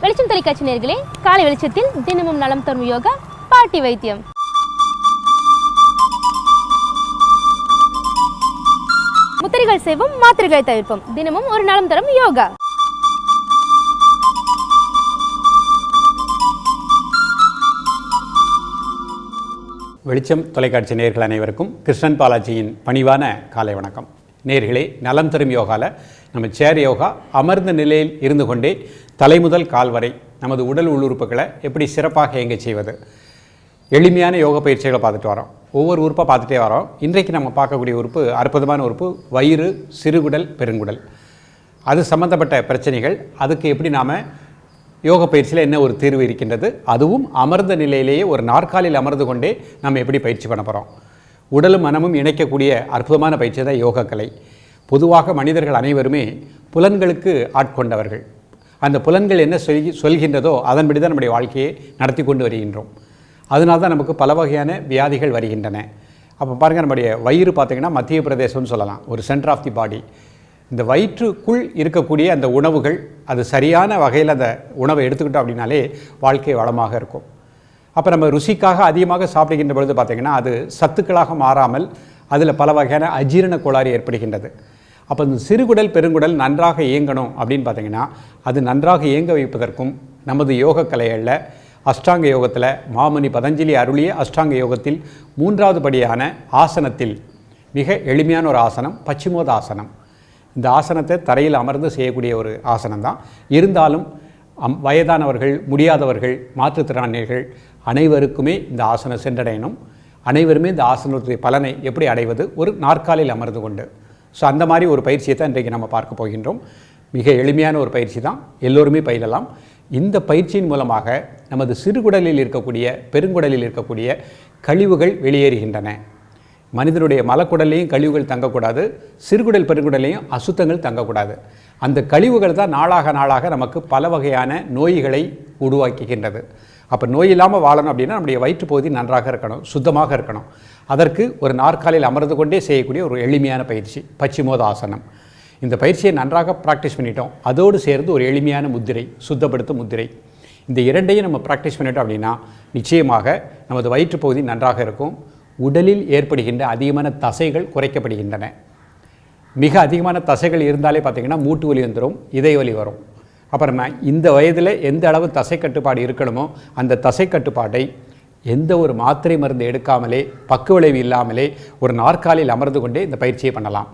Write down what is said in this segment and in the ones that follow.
வெளிச்சம் தொலைக்காட்சி நேயர்களே, காலை வெளிச்சத்தில் தினமும் நலம் தரும் யோகா பாட்டி வைத்தியம். முத்திரைகள் செய்வோம், மாத்திரைகளை தவிர்ப்போம். தினமும் ஒரு நலம் தரும் யோகா. வெளிச்சம் தொலைக்காட்சி நேயர்கள் அனைவருக்கும் கிருஷ்ணன் பாலாஜியின் பணிவான காலை வணக்கம். நேயர்களே, நலம் தரும் யோகாவில் நம்ம சேர் யோகா அமர்ந்த நிலையில் இருந்து கொண்டே தலைமுதல் கால் வரை நமது உடல் உள்ளுறுப்புகளை எப்படி சிறப்பாக இயங்க செய்வது, எளிமையான யோகா பயிற்சிகளை பார்த்துட்டு வரோம். ஒவ்வொரு உறுப்பாக பார்த்துட்டே வரோம். இன்றைக்கு நம்ம பார்க்கக்கூடிய உறுப்பு அற்புதமான உறுப்பு வயிறு, சிறுகுடல், பெருங்குடல். அது சம்மந்தப்பட்ட பிரச்சனைகள், அதுக்கு எப்படி நாம் யோக பயிற்சியில் என்ன ஒரு தீர்வு இருக்கின்றது, அதுவும் அமர்ந்த நிலையிலேயே ஒரு நாற்காலில் அமர்ந்து கொண்டே நம்ம எப்படி பயிற்சி பண்ண போகிறோம். உடலும் மனமும் இணைக்கக்கூடிய அற்புதமான பயிற்சி தான் யோகக்கலை. பொதுவாக மனிதர்கள் அனைவருமே புலன்களுக்கு ஆட்கொண்டவர்கள். அந்த புலன்கள் என்ன சொல்கின்றதோ அதன்படி தான் நம்முடைய வாழ்க்கையை நடத்தி கொண்டு வருகின்றோம். அதனால தான் நமக்கு பல வகையான வியாதிகள் வருகின்றன. அப்போ பாருங்கள், நம்முடைய வயிறு பார்த்திங்கன்னா மத்திய பிரதேசம்னு சொல்லலாம், ஒரு சென்டர் ஆஃப் தி பாடி. இந்த வயிற்றுக்குள் இருக்கக்கூடிய அந்த உணவுகள், அது சரியான வகையில் அந்த உணவை எடுத்துக்கிட்டோம் அப்படின்னாலே வாழ்க்கை வளமாக இருக்கும். அப்போ நம்ம ருசிக்காக அதிகமாக சாப்பிடுகின்ற பொழுது பார்த்திங்கன்னா அது சத்துக்களாக மாறாமல் அதில் பல வகையான அஜீரண கோளாறு ஏற்படுகின்றது. அப்போ இந்த சிறுகுடல், பெருங்குடல் நன்றாக இயங்கணும் அப்படின்னு பார்த்திங்கன்னா அது நன்றாக இயங்க வைப்பதற்கும் நமது யோக கலைகளில் அஷ்டாங்க யோகத்தில் மாமணி பதஞ்சலி அருளிய அஷ்டாங்க யோகத்தில் 3வது படியான ஆசனத்தில் மிக எளிமையான ஒரு ஆசனம் பச்சிமோத ஆசனம். இந்த ஆசனத்தை தரையில் அமர்ந்து செய்யக்கூடிய ஒரு ஆசனம் தான். இருந்தாலும் வயதானவர்கள், முடியாதவர்கள், மாற்றுத்திறனாளிகள் அனைவருக்குமே இந்த ஆசனம் சென்றடையணும். அனைவருமே இந்த ஆசனத்துடைய பலனை எப்படி அடைவது, ஒரு நாற்காலில் அமர்ந்து கொண்டு. ஸோ அந்த மாதிரி ஒரு பயிற்சியை தான் இன்றைக்கு நம்ம பார்க்க போகின்றோம். மிக எளிமையான ஒரு பயிற்சி தான், எல்லோருமே பயிலலாம். இந்த பயிற்சியின் மூலமாக நமது சிறுகுடலில் இருக்கக்கூடிய, பெருங்குடலில் இருக்கக்கூடிய கழிவுகள் வெளியேறுகின்றன. மனிதனுடைய மலக்குடலையும் கழிவுகள் தங்கக்கூடாது, சிறுகுடல் பெருங்குடலையும் அசுத்தங்கள் தங்கக்கூடாது. அந்த கழிவுகள் தான் நாளாக நாளாக நமக்கு பல வகையான நோய்களை உருவாக்குகின்றது. அப்போ நோய் இல்லாமல் வாழணும் அப்படின்னா நம்முடைய வயிற்றுப்பகுதி நன்றாக இருக்கணும், சுத்தமாக இருக்கணும். அதற்கு ஒரு நாற்காலில் அமர்ந்து கொண்டே செய்யக்கூடிய ஒரு எளிமையான பயிற்சி பச்சிமோத ஆசனம். இந்த பயிற்சியை நன்றாக ப்ராக்டிஸ் பண்ணிட்டோம். அதோடு சேர்ந்து ஒரு எளிமையான முத்திரை, சுத்தப்படுத்தும் முத்திரை. இந்த இரண்டையும் நம்ம ப்ராக்டிஸ் பண்ணிட்டோம் அப்படின்னா நிச்சயமாக நமது வயிற்றுப்பகுதி நன்றாக இருக்கும். உடலில் ஏற்படுகின்ற அதிகமான தசைகள் குறைக்கப்படுகின்றன. மிக அதிகமான தசைகள் இருந்தாலே பார்த்திங்கன்னா மூட்டு வலி வந்துடும், இதய வலி வரும். அப்புறமா இந்த வயதில் எந்த அளவு தசை கட்டுப்பாடு இருக்கணுமோ அந்த தசை கட்டுப்பாட்டை எந்த ஒரு மாத்திரை மருந்து எடுக்காமலே, பக்க விளைவு இல்லாமலே ஒரு நாற்காலில் அமர்ந்து கொண்டே இந்த பயிற்சியை பண்ணலாம்.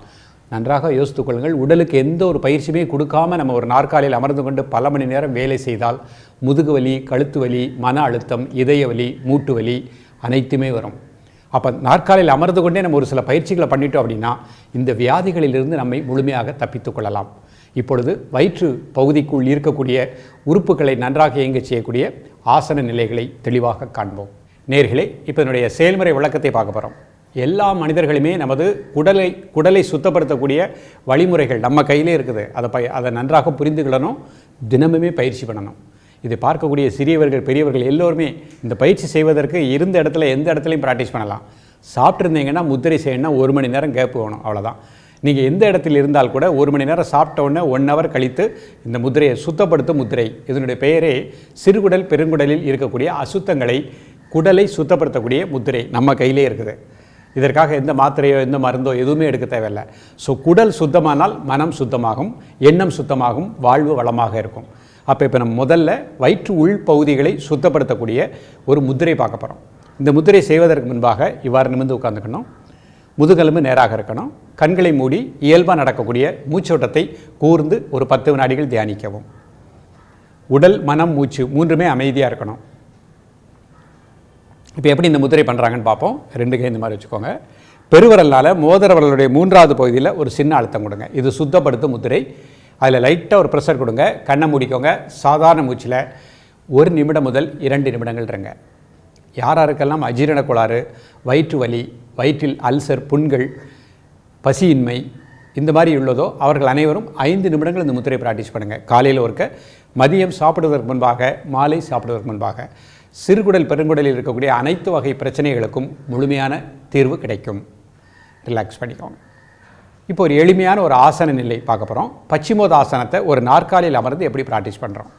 நன்றாக யோசித்துக் கொள்ளுங்கள். உடலுக்கு எந்த ஒரு பயிற்சியுமே கொடுக்காமல் நம்ம ஒரு நாற்காலில் அமர்ந்து கொண்டு பல மணி நேரம் வேலை செய்தால் முதுகு வலி, கழுத்து வலி, மன அழுத்தம், இதய வலி, மூட்டு வலி அனைத்துமே வரும். அப்போ நாற்காலில் அமர்ந்து கொண்டே நம்ம ஒரு சில பயிற்சிகளை பண்ணிட்டோம் அப்படின்னா இந்த வியாதிகளிலிருந்து நம்மை முழுமையாக தப்பித்து கொள்ளலாம். இப்பொழுது வயிற்று பகுதிக்குள் இருக்கக்கூடிய உறுப்புகளை நன்றாக இயங்க செய்யக்கூடிய ஆசன நிலைகளை தெளிவாக காண்போம். நேயர்களே, இப்போ என்னுடைய செயல்முறை விளக்கத்தை பார்க்க போகிறோம். எல்லா மனிதர்களுமே நமது குடலை சுத்தப்படுத்தக்கூடிய வழிமுறைகள் நம்ம கையிலே இருக்குது. அதை நன்றாக புரிந்துக்கிடணும், தினமுமே பயிற்சி பண்ணணும். இதை பார்க்கக்கூடிய சிறியவர்கள், பெரியவர்கள் எல்லோருமே இந்த பயிற்சி செய்வதற்கு இருந்த இடத்துல எந்த இடத்துலையும் ப்ராக்டிஸ் பண்ணலாம். சாப்பிட்ருந்தீங்கன்னா முத்திரை செய்யணும்னா 1 மணி நேரம் கேப் வேணும், அவ்வளோதான். நீங்கள் எந்த இடத்தில் இருந்தால் கூட 1 மணி நேரம் சாப்பிட்ட உடனே 1 ஹவர் கழித்து இந்த முத்திரையை சுத்தப்படுத்தும் முத்திரை. இதனுடைய பெயரே சிறுகுடல், பெருங்குடலில் இருக்கக்கூடிய அசுத்தங்களை, குடலை சுத்தப்படுத்தக்கூடிய முத்திரை நம்ம கையிலே இருக்குது. இதற்காக எந்த மாத்திரையோ எந்த மருந்தோ எதுவுமே எடுக்க தேவையில்லை. ஸோ குடல் சுத்தமானால் மனம் சுத்தமாகும், எண்ணம் சுத்தமாகும், வாழ்வு வளமாக இருக்கும். அப்போ இப்போ நம்ம முதல்ல வயிற்று உள் பகுதிகளை சுத்தப்படுத்தக்கூடிய ஒரு முத்திரை பார்க்க போகிறோம். இந்த முத்திரை செய்வதற்கு முன்பாக இவ்வாறு நிமிர்ந்து உட்கார்ந்துக்கணும். முதுகெலும்பு நேராக இருக்கணும். கண்களை மூடி இயல்பாக நடக்கக்கூடிய மூச்சோட்டத்தை கூர்ந்து ஒரு 10 வினாடிகள் தியானிக்கவும். உடல், மனம், மூச்சு 3மே அமைதியாக இருக்கணும். இப்போ எப்படி இந்த முத்திரை பண்ணுறாங்கன்னு பார்ப்போம். 2 கை இந்த மாதிரி வச்சுக்கோங்க. பெருவரலால் மோதிரவரலுடைய 3வது பகுதியில் ஒரு சின்ன அழுத்தம் கொடுங்க. இது சுத்தப்படுத்தும் முத்திரை. அதில் லைட்டாக ஒரு ப்ரெஷர் கொடுங்க. கண்ணை மூடிக்கோங்க. சாதாரண மூச்சில் 1 நிமிடம் முதல் 2 நிமிடங்கள் இருங்க. யாராருக்கெல்லாம் அஜீரண கோளாறு, வயிற்று வலி, வயிற்றில் அல்சர், புண்கள், பசியின்மை இந்த மாதிரி உள்ளதோ அவர்கள் அனைவரும் 5 நிமிடங்கள் இந்த முத்திரை ப்ராக்டிஸ் பண்ணுங்கள். காலையில் ஒருக்க, மதியம் சாப்பிடுவதற்கு முன்பாக, மாலை சாப்பிடுவதற்கு முன்பாக. சிறுகுடல், பெருங்குடலில் இருக்கக்கூடிய அனைத்து வகை பிரச்சனைகளுக்கும் முழுமையான தீர்வு கிடைக்கும். ரிலாக்ஸ் பண்ணிக்கோங்க. இப்போ ஒரு எளிமையான ஒரு ஆசன நிலை பார்க்க போகிறோம். பச்சிமோத ஆசனத்தை ஒரு நாற்காலியில் அமர்ந்து எப்படி ப்ராக்டிஸ் பண்ணுறோம்.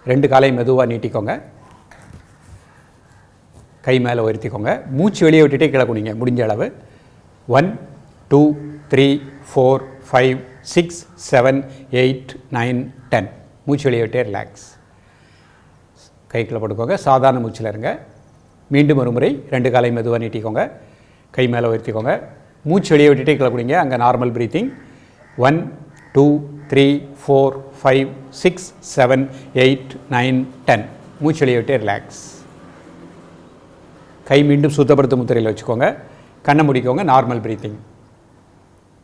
2 காலையும் மெதுவாக நீட்டிக்கோங்க. கை மேலே உயர்த்திக்கோங்க. மூச்சு வெளியே விட்டுட்டே கீழே குனிங்க முடிஞ்ச அளவு. 1 2 3 4 5 6 7 8 9 10. மூச்சு வெளியே விட்டே ரிலாக்ஸ். கைக்குள்ளே போட்டுக்கோங்க. சாதாரண மூச்சில் இருங்க. மீண்டும் ஒரு முறை 2 காலையும் மெதுவாக நீட்டிக்கோங்க. கை மேலே உயர்த்திக்கோங்க. மூச்சு வெளியே விட்டுட்டே கீழே குனிங்க. அங்கே நார்மல் ப்ரீத்திங். 1 2 3 4 5 6 7 8 9 10. மூச்சு வெளியே விட்டே ரிலாக்ஸ். கை மீண்டும் சுத்தப்படுத்தும் முத்திரையில் வச்சுக்கோங்க. கண்ணை முடிக்கோங்க. Normal breathing.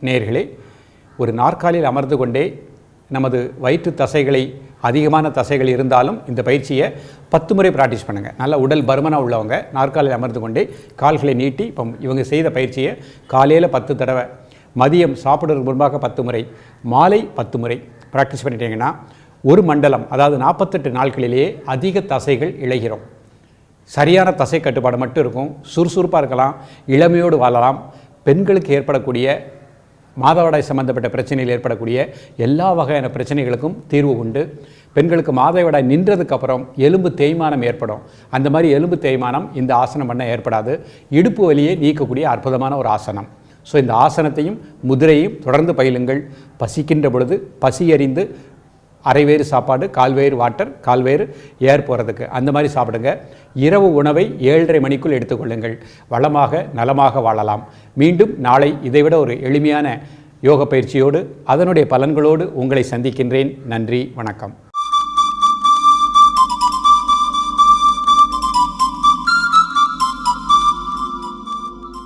நேயர்களே, ஒரு நாற்காலியில் அமர்ந்து கொண்டே நமது வயிற்று தசைகளை அதிகமான தசைகள் இருந்தாலும் இந்த பயிற்சியை 10 முறை ப்ராக்டிஸ் பண்ணுங்கள். நல்ல உடல் பருமனாக உள்ளவங்க நாற்காலியில் அமர்ந்து கொண்டே கால்களை நீட்டி, இப்போ இவங்க செய்த பயிற்சியை காலையில் 10 தடவை, மதியம் சாப்பிடுறதுக்கு முன்பாக 10 முறை, மாலை 10 முறை ப்ராக்டிஸ் பண்ணிட்டீங்கன்னா ஒரு மண்டலம், அதாவது 48 நாட்களிலேயே அதிக தசைகள் இழைகிறோம். சரியான தசை கட்டுப்பாடு மட்டும் இருக்கும். சுறுசுறுப்பாக இருக்கலாம், இளமையோடு வாழலாம். பெண்களுக்கு ஏற்படக்கூடிய மாதவிடாய் சம்பந்தப்பட்ட பிரச்சனையில் ஏற்படக்கூடிய எல்லா வகையான பிரச்சனைகளுக்கும் தீர்வு உண்டு. பெண்களுக்கு மாதவிடாய் நின்றதுக்கப்புறம் எலும்பு தேய்மானம் ஏற்படும். அந்த மாதிரி எலும்பு தேய்மானம் இந்த ஆசனம் பண்ண ஏற்படாது. இடுப்பு வலியை நீக்கக்கூடிய அற்புதமான ஒரு ஆசனம். ஸோ இந்த ஆசனத்தையும் முதிரையும் தொடர்ந்து பயிலுங்கள். பசிக்கின்ற பொழுது பசி அறிந்து அரைவேறு சாப்பாடு, கால்வேறு வாட்டர், கால்வேறு ஏர் போகிறதுக்கு அந்த மாதிரி சாப்பிடுங்க. இரவு உணவை 7:30 மணிக்குள் எடுத்துக்கொள்ளுங்கள். வளமாக நலமாக வாழலாம். மீண்டும் நாளை இதைவிட ஒரு எளிமையான யோக பயிற்சியோடு அதனுடைய பலன்களோடு உங்களை சந்திக்கின்றேன். நன்றி, வணக்கம்.